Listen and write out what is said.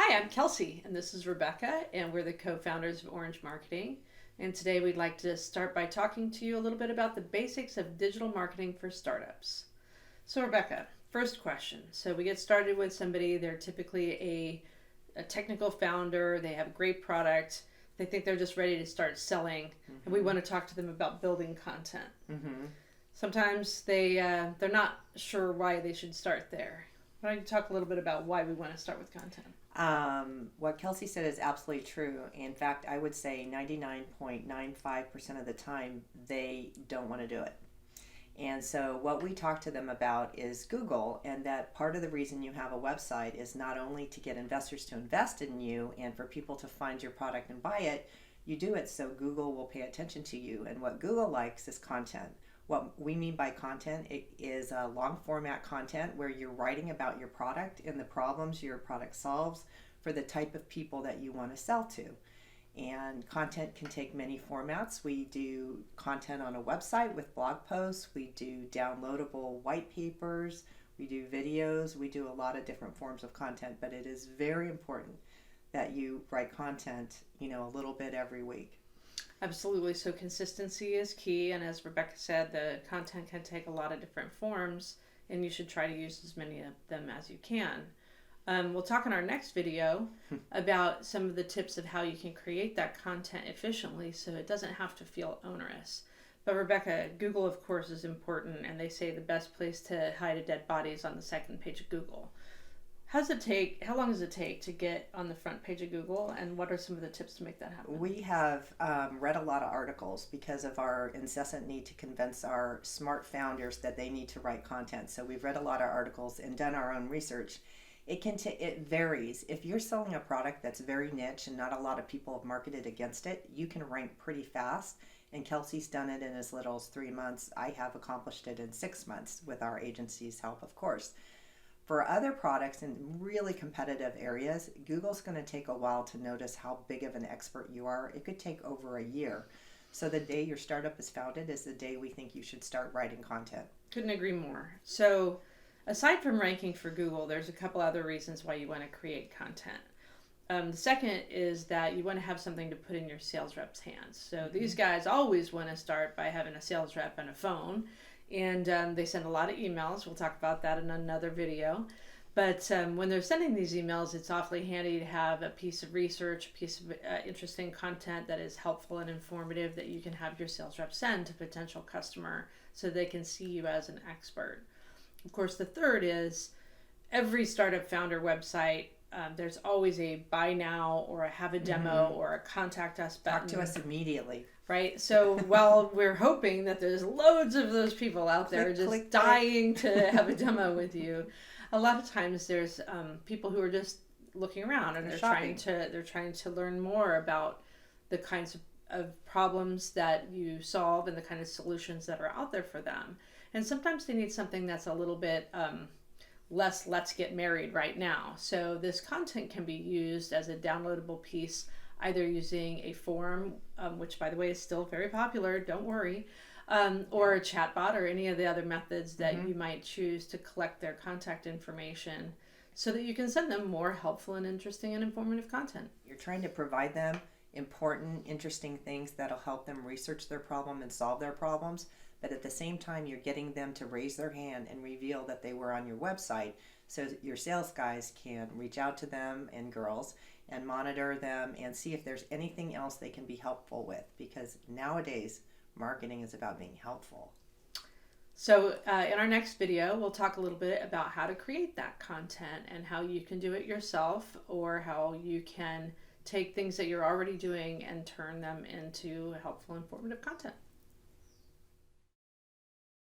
Hi, I'm Kelsey, and this is Rebecca, and we're the co-founders of Orange Marketing. And today we'd like to start by talking to you a little bit about the basics of digital marketing for startups. So Rebecca, first question. So we get started with somebody, they're typically a technical founder, they have a great product, they think they're just ready to start selling, and we want to talk to them about building content. Sometimes they're not sure why they should start there. Why don't you talk a little bit about why we want to start with content? What Kelsey said is absolutely true. In fact, I would say 99.95% of the time, they don't want to do it. And so what we talk to them about is Google, and that part of the reason you have a website is not only to get investors to invest in you and for people to find your product and buy it, you do it so Google will pay attention to you. And what Google likes is content. What we mean by content is long format content where you're writing about your product and the problems your product solves for the type of people that you want to sell to. And content can take many formats. We do content on a website with blog posts. We do downloadable white papers. We do videos. We do a lot of different forms of content, but it is very important that you write content, a little bit every week. Absolutely. So consistency is key. And as Rebecca said, the content can take a lot of different forms, and you should try to use as many of them as you can. We'll talk in our next video about some of the tips of how you can create that content efficiently so it doesn't have to feel onerous. But Rebecca, Google, of course, is important, and they say the best place to hide a dead body is on the second page of Google. How long does it take to get on the front page of Google, and what are some of the tips to make that happen? We have read a lot of articles because of our incessant need to convince our smart founders that they need to write content. So we've read a lot of articles and done our own research. It varies. If you're selling a product that's very niche and not a lot of people have marketed against it, you can rank pretty fast. And Kelsey's done it in as little as 3 months. I have accomplished it in 6 months with our agency's help, of course. For other products in really competitive areas, Google's going to take a while to notice how big of an expert you are. It could take over a year. So the day your startup is founded is the day we think you should start writing content. Couldn't agree more. So aside from ranking for Google, there's a couple other reasons why you want to create content. The second is that you want to have something to put in your sales rep's hands. So these guys always want to start by having a sales rep and a phone. And they send a lot of emails. We'll talk about that in another video. But when they're sending these emails, it's awfully handy to have a piece of research, a piece of interesting content that is helpful and informative that you can have your sales rep send to a potential customer so they can see you as an expert. Of course, the third is every startup founder website, there's always a buy now or a have a demo or a contact us button. Talk to us immediately. Right? So while we're hoping that there's loads of those people out there just dying to have a demo with you, a lot of times there's people who are just looking around and they're trying to learn more about the kinds of problems that you solve and the kind of solutions that are out there for them. And sometimes they need something that's a little bit less let's get married right now. So this content can be used as a downloadable piece, either using a forum, which by the way is still very popular, don't worry, or a chatbot or any of the other methods that you might choose to collect their contact information so that you can send them more helpful and interesting and informative content. You're trying to provide them important, interesting things that'll help them research their problem and solve their problems, but at the same time you're getting them to raise their hand and reveal that they were on your website so that your sales guys can reach out to them and girls and monitor them and see if there's anything else they can be helpful with, because nowadays marketing is about being helpful. So in our next video, we'll talk a little bit about how to create that content and how you can do it yourself or how you can take things that you're already doing and turn them into helpful, informative content.